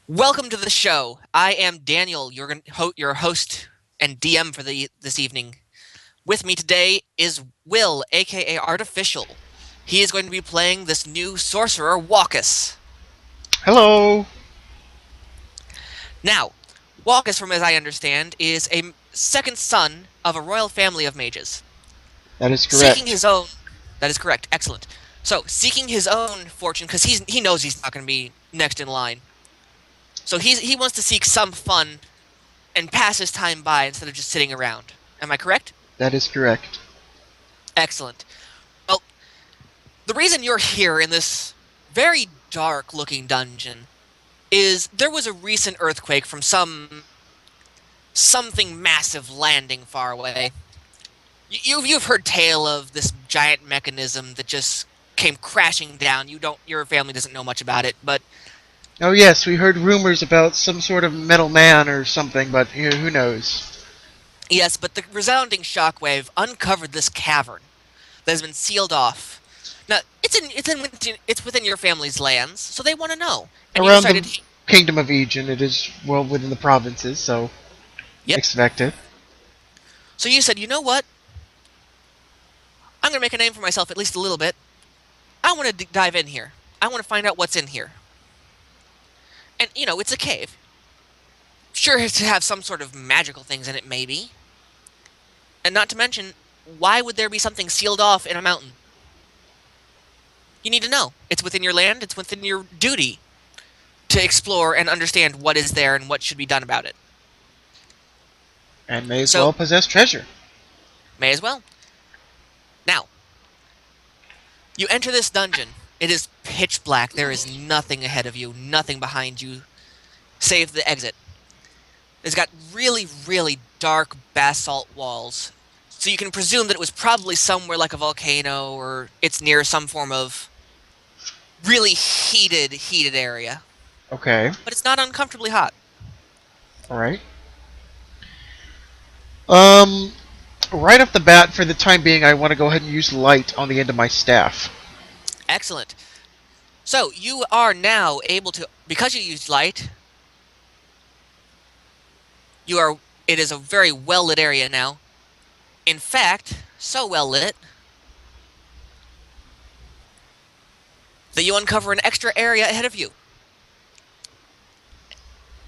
Welcome to the show. I am Daniel, your host and DM for this evening. With me today is Will, aka Artificial. He is going to be playing this new sorcerer, Walkus. Hello. Now, Walkus, from as I understand, is a second son of a royal family of mages. That is Seeking correct. his own. That is correct. Excellent. So, seeking his own fortune, because he knows he's not going to be next in line. So he wants to seek some fun and pass his time by instead of just sitting around. Am I correct? That is correct. Excellent. Well, the reason you're here in this very dark looking dungeon is there was a recent earthquake from something massive landing far away. You've heard tale of this giant mechanism that just came crashing down. Your family doesn't know much about it, but Oh yes, we heard rumors about some sort of metal man or something, but who knows? yes, but the resounding shockwave uncovered this cavern that has been sealed off. Now, it's within your family's lands, so they want to know. And you Around decided, the kingdom of Aegean, it is well within the provinces, so yep. expected. So you said, you know what? I'm going to make a name for myself at least a little bit. I want to dive in here. I want to find out what's in here. And, it's a cave. Sure to have some sort of magical things in it, maybe. And not to mention, why would there be something sealed off in a mountain? You need to know. It's within your land, it's within your duty to explore and understand what is there and what should be done about it. And may as So, well possess treasure. may as well. Now, you enter this dungeon. It is pitch black. There is nothing ahead of you, nothing behind you, save the exit. It's got really, really dark basalt walls. So you can presume that it was probably somewhere like a volcano or it's near some form of really heated area. Okay. But it's not uncomfortably hot. Alright. Um right off the bat, for the time being, I want to go ahead and use light on the end of my staff. Excellent. So you are now able to, because you used light, it is a very well lit area now. In fact, so well lit that you uncover an extra area ahead of you.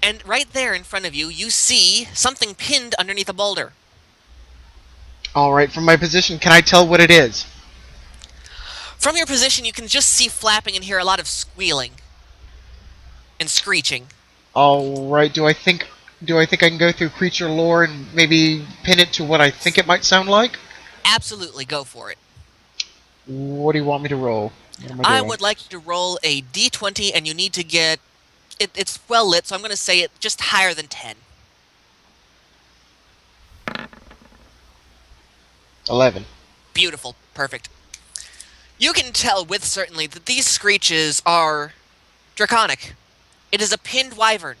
And right there in front of you, you see something pinned underneath a boulder. Alright, from my position, can I tell what it is? From your position, you can just see flapping and hear a lot of squealing and screeching. Alright, do I think I can go through creature lore and maybe pin it to what I think it might sound like? Absolutely, go for it. What do you want me to roll? What am I I doing? would like you to roll a d20, and you need to get it's well lit, so I'm going to say it just higher than 10. 11. Beautiful, perfect. You can tell with certainty that these screeches are draconic. It is a pinned wyvern.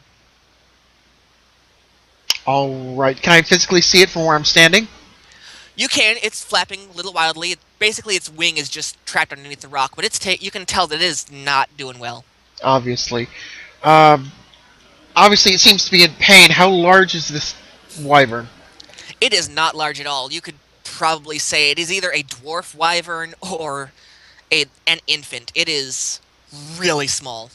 Alright, can I physically see it from where I'm standing? You can. It's flapping a little wildly. Basically, its wing is just trapped underneath the rock, but you can tell that it is not doing well. Obviously. Um, obviously, it seems to be in pain. How large is this wyvern? It is not large at all. You could probably say it is either a dwarf wyvern or an infant. It is really small.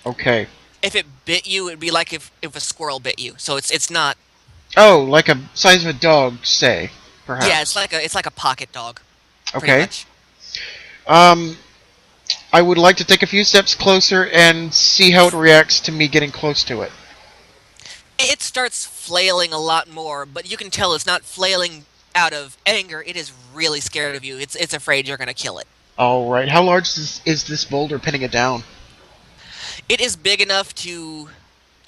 Okay. If it bit you, it'd be like if a squirrel bit you. So it's not. Oh, like a size of a dog, say, Yeah, perhaps. it's like a pocket dog, pretty Okay. much. Um, I would like to take a few steps closer and see how it reacts to me getting close to it. It starts flailing a lot more, but you can tell it's not flailing out of anger. It is really scared of you. It's afraid you're gonna kill it. Alright, how large is this boulder pinning it down? It is big enough to.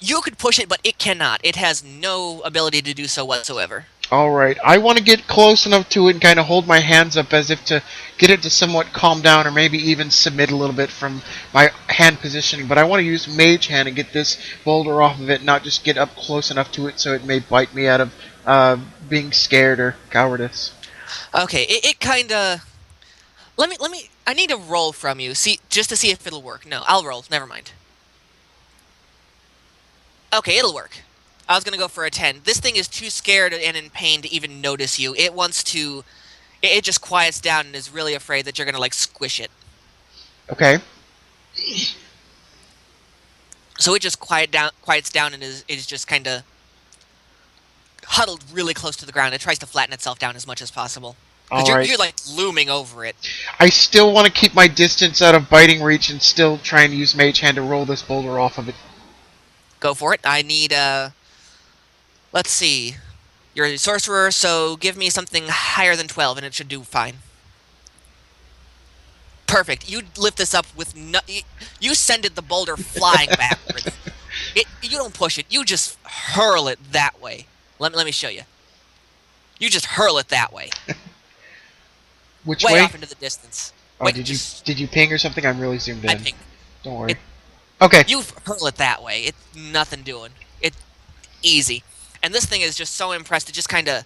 You could push it, but it cannot. It has no ability to do so whatsoever. Alright, I want to get close enough to it and kind of hold my hands up as if to get it to somewhat calm down or maybe even submit a little bit from my hand positioning. But I want to use Mage Hand and get this boulder off of it, not just get up close enough to it so it may bite me out of being scared or cowardice. Okay, it kind of. Let me. I need a roll from you. See, just to see if it'll work. No, I'll roll. Never mind. Okay, it'll work. I was gonna go for a 10. This thing is too scared and in pain to even notice you. It wants to. It just quiets down and is really afraid that you're gonna like squish it. Okay. So it just quiets down, and is just kind of huddled really close to the ground. It tries to flatten itself down as much as possible because All you're right. you're like looming over it. I still want to keep my distance out of biting reach and still try and use Mage Hand to roll this boulder off of it. Go for it. I need let's see. You're a sorcerer, so give me something higher than 12 and it should do fine. Perfect. You lift this up with you send it the boulder flying backwards. You don't push it. You just hurl it that way. Let me show you. You just hurl it that way. Which Way way? off into the distance. Oh, Wait, just did you ping or something? I'm really zoomed I in. pinged. Don't worry. It Okay. you hurl it that way. It's nothing doing. It's easy. And this thing is just so impressed. It just kind of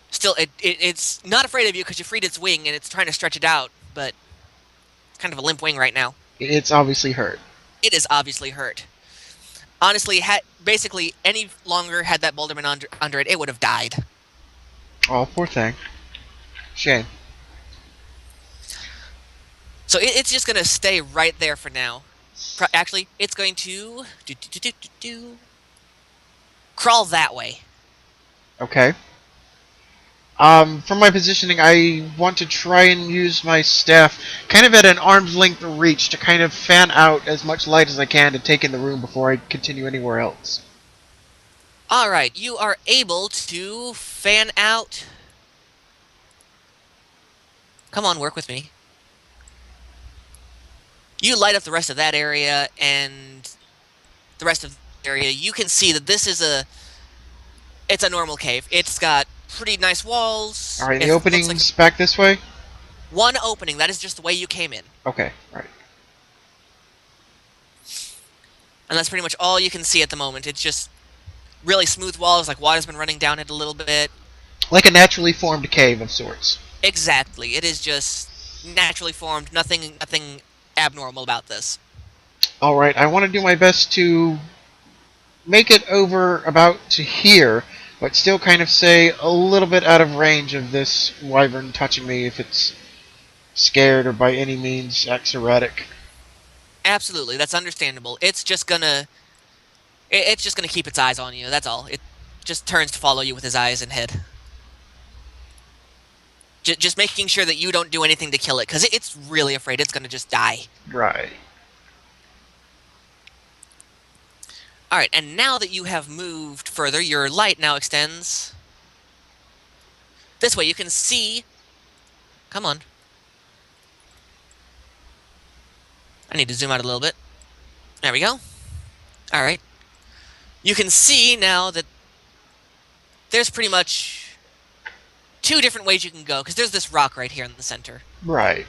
still it's not afraid of you because you freed its wing and it's trying to stretch it out, but it's kind of a limp wing right now. It's obviously hurt. It is obviously hurt. Honestly, basically any longer had that boulder been under it, it would have died. Oh, poor thing. Shame. So it's just gonna stay right there for now. Actually, it's going to crawl that way. Okay. From my positioning, I want to try and use my staff kind of at an arm's length reach to kind of fan out as much light as I can to take in the room before I continue anywhere else. All right, you are able to fan out. Come on, work with me. You light up the rest of that area and the rest of the area. You can see that it's a normal cave. It's got pretty nice walls. Alright, the It looks like opening's back this way? one opening. That is just the way you came in. Okay, alright. And that's pretty much all you can see at the moment. It's just really smooth walls, like water's been running down it a little bit. Like a naturally formed cave of sorts. Exactly. It is just naturally formed. Nothing abnormal about this. Alright, I want to do my best to make it over about to here, but still kind of stay a little bit out of range of this wyvern touching me if it's scared or by any means acts erratic. Absolutely, that's understandable. It's just gonna keep its eyes on you. That's all. It just turns to follow you with his eyes and head. Just making sure that you don't do anything to kill it, because it's really afraid it's gonna just die. Right. All right, and now that you have moved further, your light now extends this way. You can see. Come on. I need to zoom out a little bit. There we go. All right. You can see now that there's pretty much two different ways you can go, because there's this rock right here in the center. Right.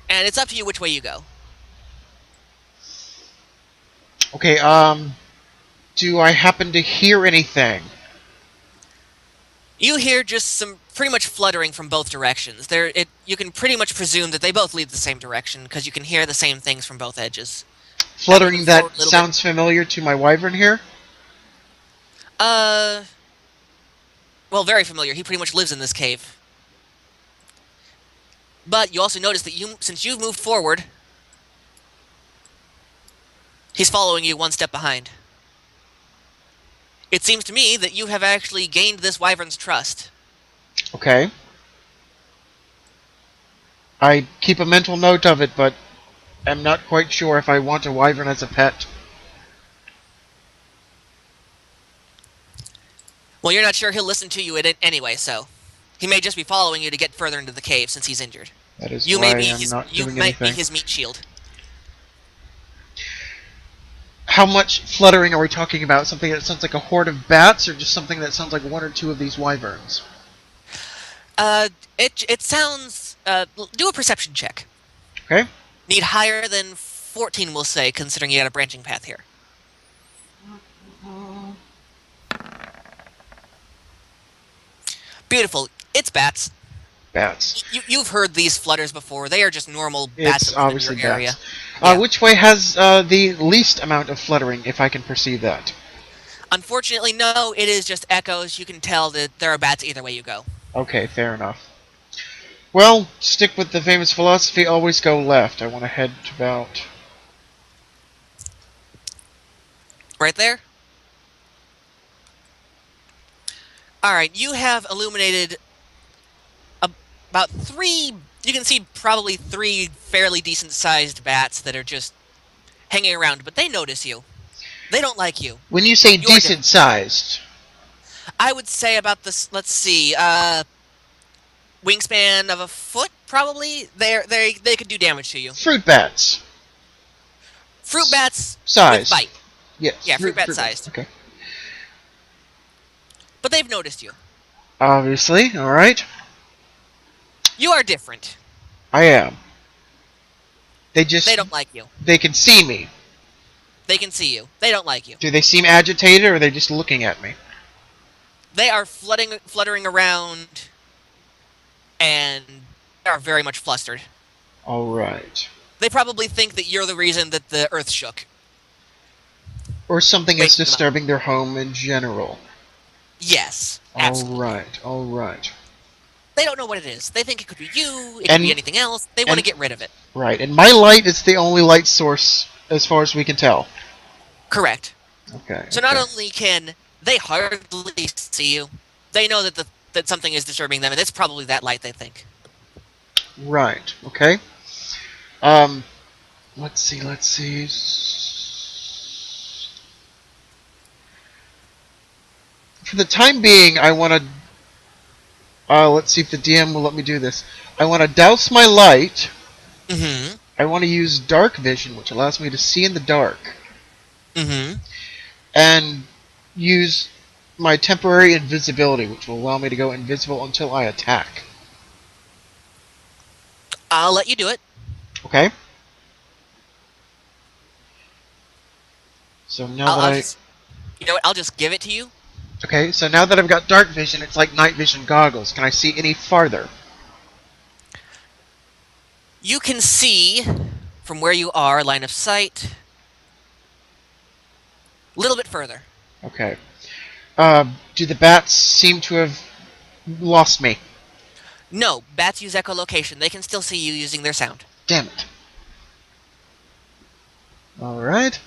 And it's up to you which way you go. Okay, do I happen to hear anything? You hear just some pretty much fluttering from both directions. You can pretty much presume that they both lead the same direction, because you can hear the same things from both edges. Fluttering that sounds familiar to my wyvern here? Well, very familiar. He pretty much lives in this cave. But you also notice that since you've moved forward, he's following you one step behind. It seems to me that you have actually gained this wyvern's trust. Okay. I keep a mental note of it, but I'm not quite sure if I want a wyvern as a pet. Well, you're not sure he'll listen to you anyway, so he may just be following you to get further into the cave since he's injured. That is You why may be I'm not you doing might be anything. his meat shield. How much fluttering are we talking about? Something that sounds like a horde of bats, or just something that sounds like one or two of these wyverns? It sounds. Do a perception check. Okay. Need higher than 14, we'll say, considering you got a branching path here. Beautiful. It's bats. Bats. You've heard these flutters before. They are just normal bats It's that live in your obviously area. bats. Yeah. Which way has the least amount of fluttering, if I can perceive that? Unfortunately, no, it is just echoes. You can tell that there are bats either way you go. Okay, fair enough. Well, stick with the famous philosophy, always go left. I want to head to about... Right there? Alright, you have illuminated about three. You can see probably three fairly decent sized bats that are just hanging around, but they notice you. They don't like you. When you say You're decent different. sized, I would say about this. Let's see. Wingspan of a foot, probably. They could do damage to you. fruit bats. Fruit bats with Sized. bite. Yes, Yeah, fruit bat fruit bats. sized. Okay. But they've noticed you. Obviously, alright. You are different. I am. They They just... don't like you. They can see me. They can see you. They don't like you. Do they seem agitated, or are they just looking at me? They are fluttering around, and they are very much flustered. Alright. They probably think that you're the reason that the earth shook. Or something that's Waking them up. disturbing their home in general. Yes, absolutely. Alright, alright. They don't know what it is. They think it could be you, it could be And, anything else. They want to and, get rid of it. right, and my light is the only light source as far as we can tell. Correct. Okay, So not only can they hardly see you, they know that that something is disturbing them, and it's probably that light, they think. right, okay. Um, let's see. For the time being, I want to... let's see if the DM will let me do this. I want to douse my light. Mm-hmm. I want to use dark vision, which allows me to see in the dark. Mm-hmm. And use my temporary invisibility, which will allow me to go invisible until I attack. I'll let you do it. Okay? So now I'll, that I'll I... just, you know what? I'll just give it to you. Okay, so now that I've got dark vision, it's like night vision goggles. Can I see any farther? You can see from where you are, line of sight, a little bit further. Okay. Do the bats seem to have lost me? No, bats use echolocation. They can still see you using their sound. Damn it. Alright.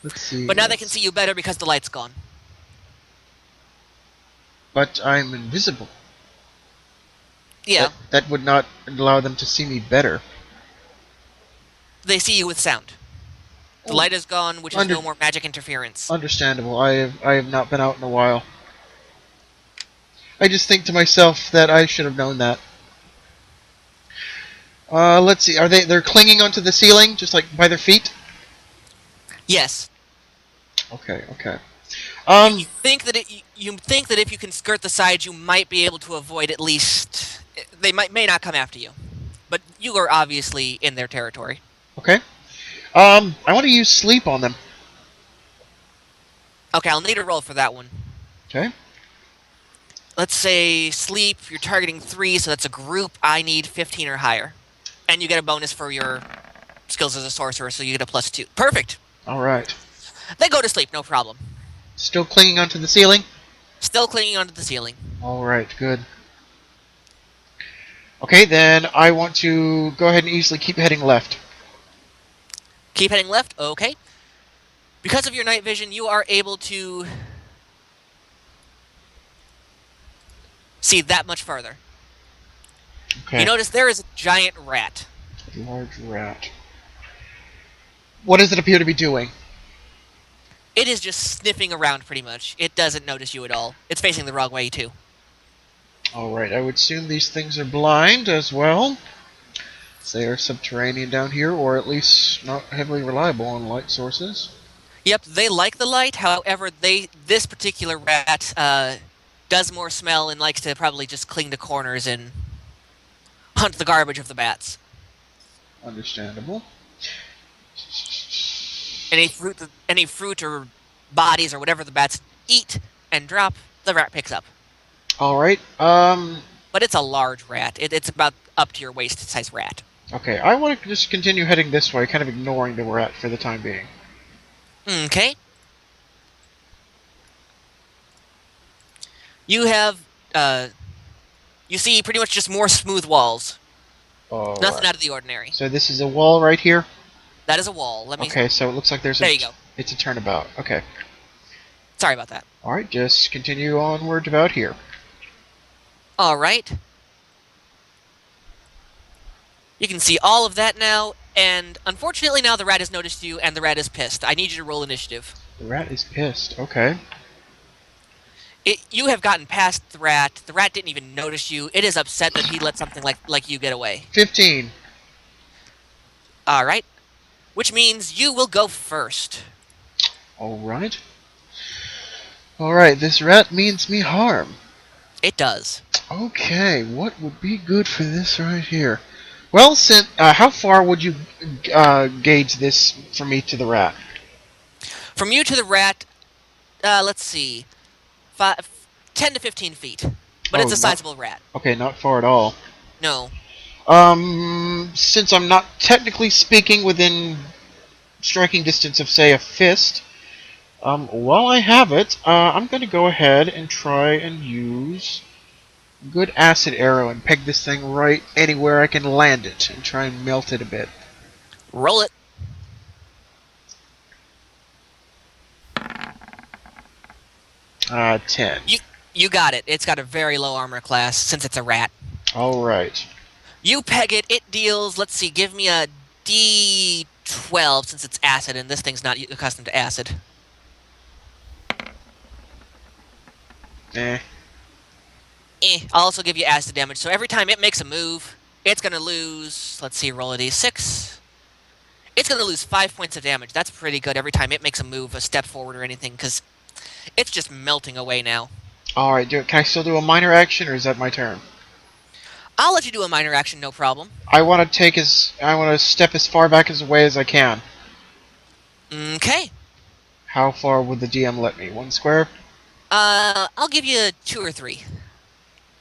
Let's see. But now they can see you better because the light's gone. But I'm invisible. Yeah, That would not allow them to see me better. they see you with sound. The light is gone, which is no more magic interference. Understandable. I have not been out in a while. I just think to myself that I should have known that. Let's see. They're clinging onto the ceiling, just like by their feet? Yes. Okay, okay. You think that you think that if you can skirt the sides, you might be able to avoid at least. They may not come after you, but you are obviously in their territory. Okay. I want to use sleep on them. Okay, I'll need a roll for that one. Okay. Let's say sleep. You're targeting 3, so that's a group. I need 15 or higher, and you get a bonus for your skills as a sorcerer, so you get a +2. Perfect. All right. They go to sleep, no problem. Still clinging onto the ceiling? Still clinging onto the ceiling. All right, good. Okay, then I want to go ahead and easily keep heading left. Keep heading left. Okay. Because of your night vision, you are able to see that much farther. Okay. You notice there is a giant rat. Large rat. What does it appear to be doing? It is just sniffing around pretty much. It doesn't notice you at all. It's facing the wrong way, too. Alright, I would assume these things are blind as well. They are subterranean down here, or at least not heavily reliable on light sources. Yep, they like the light. However, this particular rat does more smell and likes to probably just cling to corners and hunt the garbage of the bats. Understandable. Any fruit or bodies or whatever the bats eat and drop, the rat picks up. Alright, But it's a large rat. It's about up to your waist size rat. okay, I want to just continue heading this way, kind of ignoring the rat for the time being. Okay. You have, you see pretty much just more smooth walls. Nothing Alright. out of the ordinary. So this is a wall right here? That is a wall. Let me. Okay, so it looks like There you go. it's a turnabout. Okay. Sorry about that. Alright, just continue onward about here. All right. You can see all of that now, and unfortunately now the rat has noticed you, and the rat is pissed. I need you to roll initiative. The rat is pissed. Okay. You have gotten past the rat. The rat didn't even notice you. It is upset that he let something like you get away. 15. All right. Which means you will go first. Alright. Alright, this rat means me harm. It does. Okay, what would be good for this right here? Well, how far would you gauge this from me to the rat? From you to the rat, let's see, 10 to 15 feet. But it's a sizable rat. Okay, not far at all. No. Since I'm not technically speaking within striking distance of, say, a fist, while I have it, I'm going to go ahead and try and use good acid arrow and peg this thing right anywhere I can land it and try and melt it a bit. Roll it. Ten. You got it. It's got a very low armor class since it's a rat. Alright. You peg it. It deals, let's see, give me a D12 since it's acid, and this thing's not accustomed to acid. I'll also give you acid damage. So every time it makes a move, it's going to lose, let's see, roll a D6. It's going to lose 5 points of damage. That's pretty good every time it makes a move, a step forward or anything, because it's just melting away now. Alright, can I still do a minor action, or is that my turn? I'll let you do a minor action, no problem. I want to step as far back away as I can. Okay. How far would the DM let me? 1 square? I'll give you 2 or 3.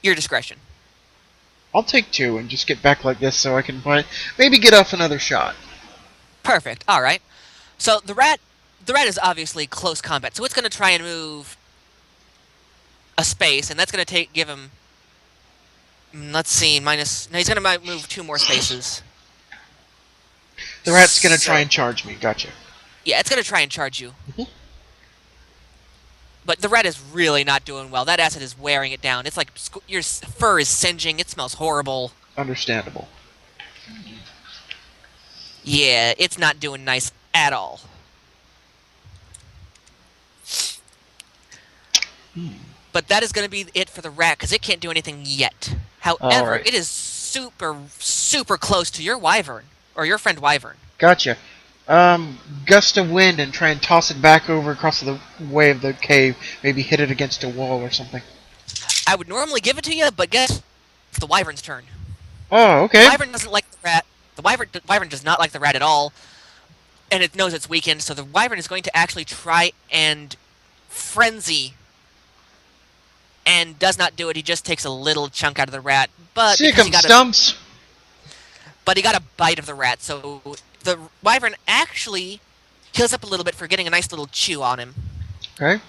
Your discretion. I'll take 2 and just get back like this so I can maybe get off another shot. Perfect. All right. So the rat is obviously close combat, so it's going to try and move a space, and that's going to give him. Let's see, minus. No, he's going to move 2 more spaces. The rat's going to try and charge me. Gotcha. Yeah, it's going to try and charge you. But the rat is really not doing well. That acid is wearing it down. It's like your fur is singeing. It smells horrible. Understandable. Yeah, it's not doing nice at all. But that is going to be it for the rat, because it can't do anything yet. However, right. It is super, super close to your wyvern, or your friend wyvern. Gotcha. Gust of wind and try and toss it back over across the way of the cave. Maybe hit it against a wall or something. I would normally give it to you, but guess it's the wyvern's turn. Oh, okay. The wyvern doesn't like the rat. The wyvern does not like the rat at all, and it knows it's weakened, so the wyvern is going to actually try and frenzy, and does not do it. He just takes a little chunk out of the rat, but Sick 'em stumps. But he got a bite of the rat, so the wyvern actually heals up a little bit for getting a nice little chew on him. Okay.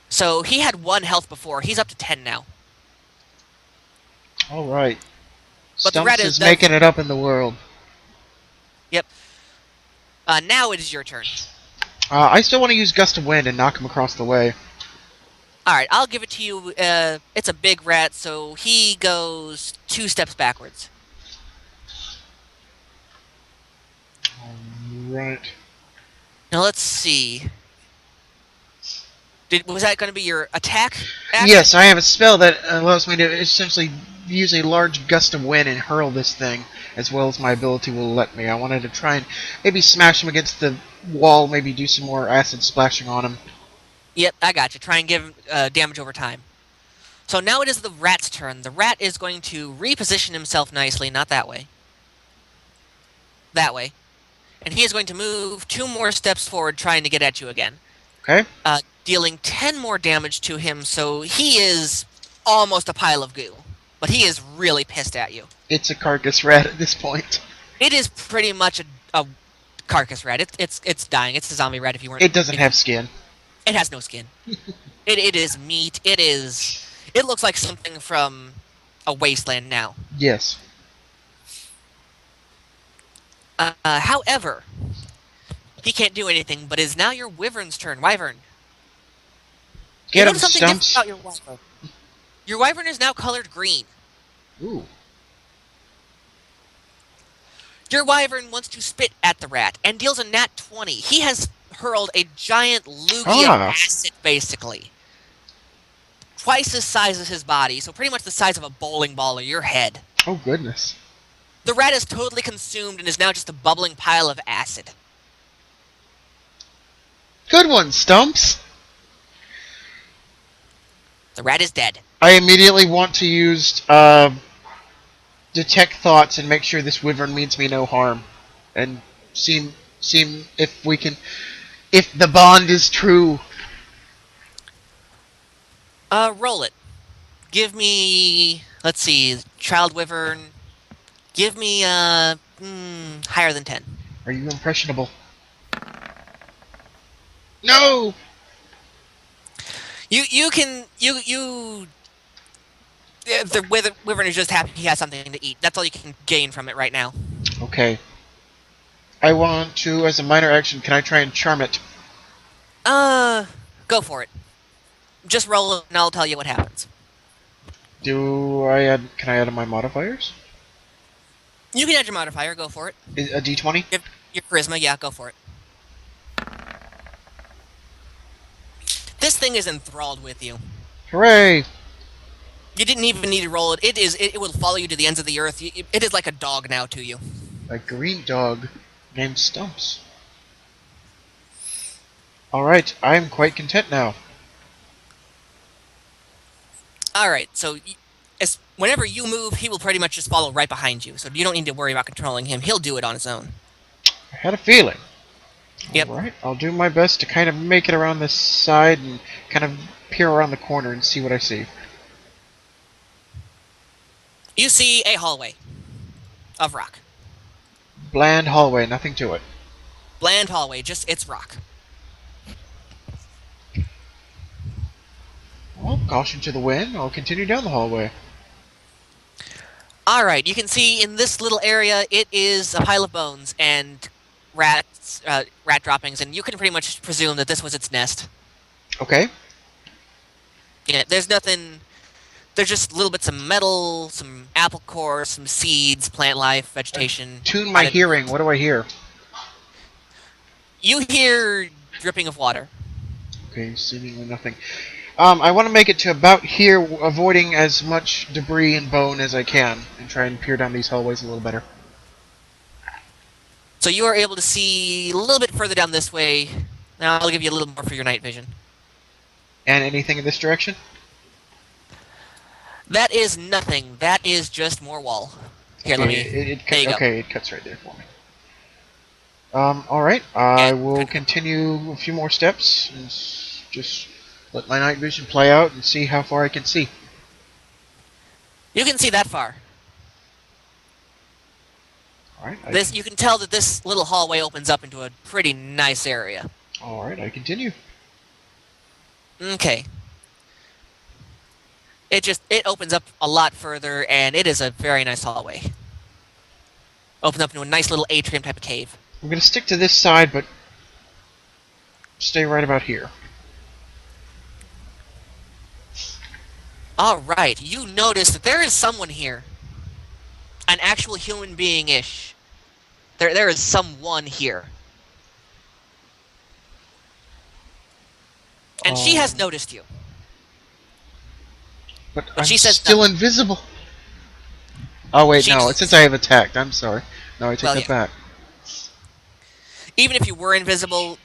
So he had 1 health before. He's up to 10 now. All right. But the rat Stumps is making it up in the world. Yep. Now it is your turn. I still want to use Gust of Wind and knock him across the way. Alright, I'll give it to you. It's a big rat, so he goes 2 steps backwards. Right. Now let's see. Was that going to be your attack action? Yes, I have a spell that allows me to essentially use a large gust of wind and hurl this thing, as well as my ability will let me. I wanted to try and maybe smash him against the wall, maybe do some more acid splashing on him. Yep, I got you. Try and give him damage over time. So now it is the rat's turn. The rat is going to reposition himself nicely, not that way. That way. And he is going to move 2 more steps forward, trying to get at you again. Okay. Dealing 10 more damage to him, so he is almost a pile of goo, but he is really pissed at you. It's a carcass rat at this point. It is pretty much a carcass rat. It's dying. It's a zombie rat. If you weren't, It doesn't if you, have skin. it has no skin. It is meat. It is. It looks like something from a wasteland now. Yes. However, he can't do anything. But it is now your wyvern's turn. Wyvern. You Get him, notice something different Stumps. about your wyvern. Your wyvern is now colored green. Ooh. Your wyvern wants to spit at the rat and deals a nat 20. He has hurled a giant loogie of acid, basically. Twice the size of his body, so pretty much the size of a bowling ball or your head. Oh, goodness. The rat is totally consumed and is now just a bubbling pile of acid. Good one, Stumps. The rat is dead. I immediately want to use detect thoughts and make sure this wyvern means me no harm, and see if we can, if the bond is true. Roll it. Give me, let's see, child wyvern. Give me, higher than 10. Are you impressionable? No. The wyvern is just happy he has something to eat. That's all you can gain from it right now. Okay. I want to, as a minor action, can I try and charm it? Go for it. Just roll it and I'll tell you what happens. Do I add? Can I add my modifiers? You can add your modifier, go for it. A D20? Your charisma, yeah, go for it. This thing is enthralled with you. Hooray! You didn't even need to roll it. It will follow you to the ends of the earth. It is like a dog now to you. A green dog named Stumps. Alright, I am quite content now. Alright, so whenever you move, he will pretty much just follow right behind you. So you don't need to worry about controlling him. He'll do it on his own. I had a feeling. Yep. Alright, I'll do my best to kind of make it around this side and kind of peer around the corner and see what I see. You see a hallway of rock. Bland hallway, nothing to it. Bland hallway, just it's rock. Well, caution to the wind, I'll continue down the hallway. Alright, you can see in this little area, it is a pile of bones and rat droppings, and you can pretty much presume that this was its nest. Okay. Yeah, there's nothing. There's just little bits of metal, some apple core, some seeds, plant life, vegetation. Tune my hearing, what do I hear? You hear dripping of water. Okay, seemingly nothing. I want to make it to about here, avoiding as much debris and bone as I can, and try and peer down these hallways a little better. So you are able to see a little bit further down this way. Now I'll give you a little more for your night vision. And anything in this direction? That is nothing. That is just more wall. Here, let me. There you go. Okay, it cuts right there for me. Alright, I will continue a few more steps and just let my night vision play out and see how far I can see. You can see that far. Alright. You can tell that this little hallway opens up into a pretty nice area. Alright, I continue. Okay. It opens up a lot further, and it is a very nice hallway. Opens up into a nice little atrium type of cave. I'm gonna stick to this side, but stay right about here. Alright, you notice that there is someone here. An actual human being-ish. There is someone here. And she has noticed you. But But I'm she says still nothing. invisible. Oh wait, She no, just- since I have attacked, I'm sorry. No, I take Well, that yeah. back. Even if you were invisible...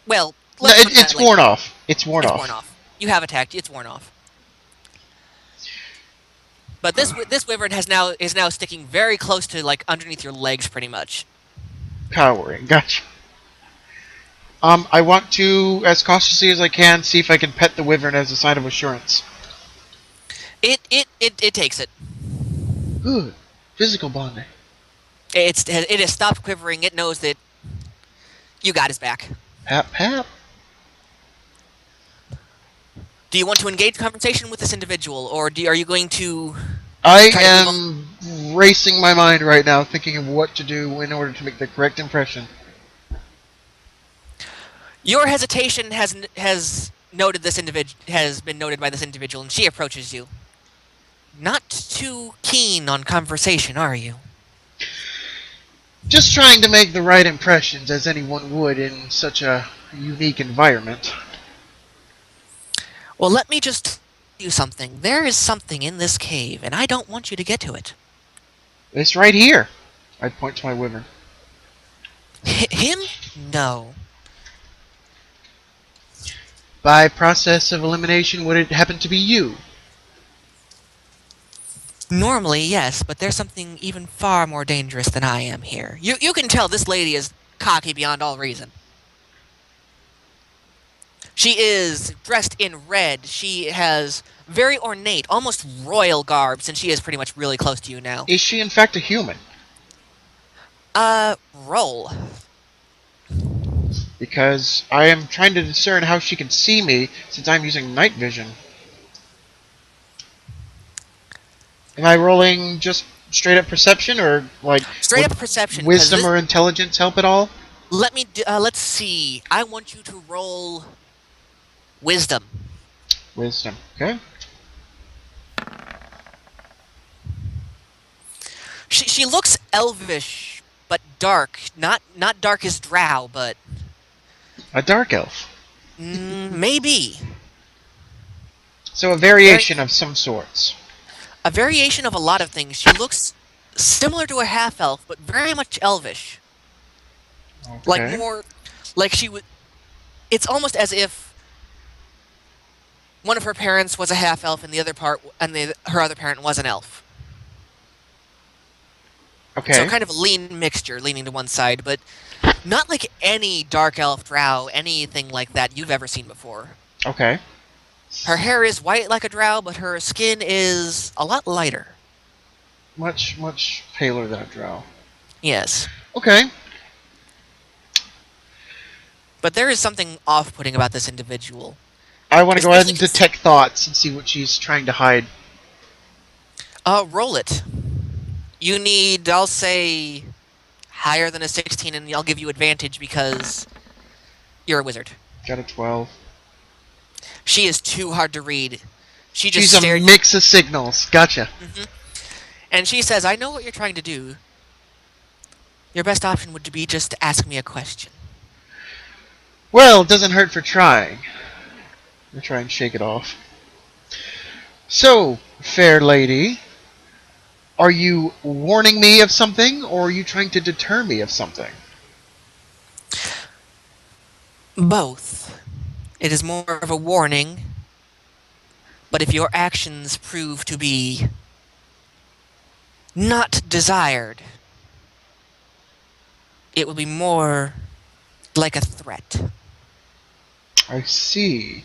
Well, No, let's put it's that worn later. off. It's worn It's off. worn off. You have attacked. It's worn off. But this wyvern is now sticking very close to like underneath your legs, pretty much. Cowering, gotcha. I want to, as cautiously as I can, see if I can pet the wyvern as a sign of assurance. It takes it. Good. Physical bonding. It has stopped quivering. It knows that you got his back. Pap pap. Do you want to engage conversation with this individual, or are you going to I try to move on? am racing my mind right now, thinking of what to do in order to make the correct impression. Your hesitation has noted this individual has been noted by this individual, and she approaches you. Not too keen on conversation, are you? Just trying to make the right impressions, as anyone would in such a unique environment. Well, let me just tell you something. There is something in this cave, and I don't want you to get to it. It's right here. I point to my wyvern. Him? No. By process of elimination, would it happen to be you? Normally, yes, but there's something even far more dangerous than I am here. You can tell this lady is cocky beyond all reason. She is dressed in red. She has very ornate, almost royal garb, since she is pretty much really close to you now. Is she in fact a human? Roll. Because I am trying to discern how she can see me, since I'm using night vision. Am I rolling just straight up perception, or like Straight would up perception, because wisdom or intelligence help at all? let's see. I want you to roll wisdom. Wisdom. Okay. She looks elvish, but dark. Not dark as drow, but A dark elf. maybe So a very variation of some sorts. a variation of a lot of things. She looks similar to a half elf, but very much elvish. Like Okay. more, like she would. It's almost as if one of her parents was a half elf, and her other parent was an elf. So Okay. kind of a lean mixture, leaning to one side, but not like any dark elf, drow, anything like that you've ever seen before. Okay. Her hair is white like a drow, but her skin is a lot lighter. Much paler than a drow. Yes. Okay. But there is something off-putting about this individual. I want to go ahead Especially and detect thoughts and see what she's trying to hide. roll it. You need, I'll say, higher than a 16, and I'll give you advantage because you're a wizard. Got a 12. She is too hard to read. She just She's a stared, mix of signals. Gotcha. and she says, "I know what you're trying to do. Your best option would be just to ask me a question." Well, it doesn't hurt for trying. I'll try and shake it off. So, fair lady, are you warning me of something, or are you trying to deter me of something? Both. It is more of a warning, but if your actions prove to be not desired, it will be more like a threat. I see.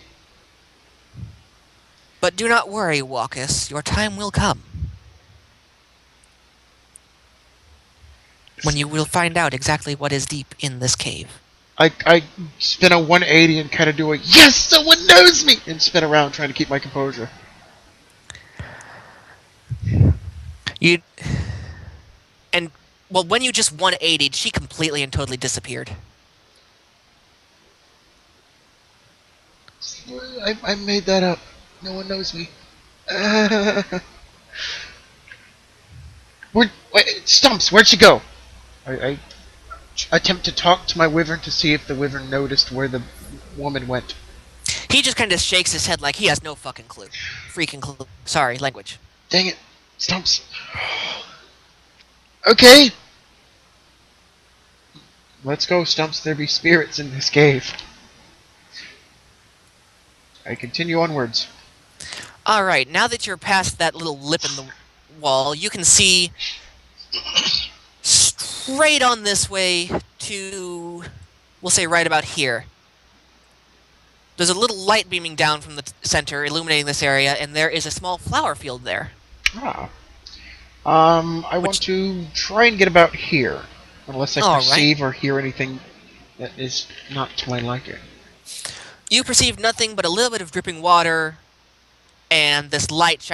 But do not worry, Walkus. Your time will come. When you will find out exactly what is deep in this cave. I spin a 180 and kind of do a yes, someone knows me, and spin around trying to keep my composure. You and well, when you just 180'd, she completely and totally disappeared. I made that up. No one knows me. Stumps, where'd she go? I attempt to talk to my wyvern to see if the wyvern noticed where the woman went. He just kind of shakes his head like he has no fucking clue. Freaking clue. Sorry, language. Dang it. Stumps. Okay. Let's go, Stumps. There be spirits in this cave. I continue onwards. Alright, now that you're past that little lip in the wall, you can see straight on this way to we'll say right about here. There's a little light beaming down from the center, illuminating this area, and there is a small flower field there. Ah. I want Which, to try and get about here, unless I all right. perceive or hear anything that is not to my liking. You perceive nothing but a little bit of dripping water and this light shining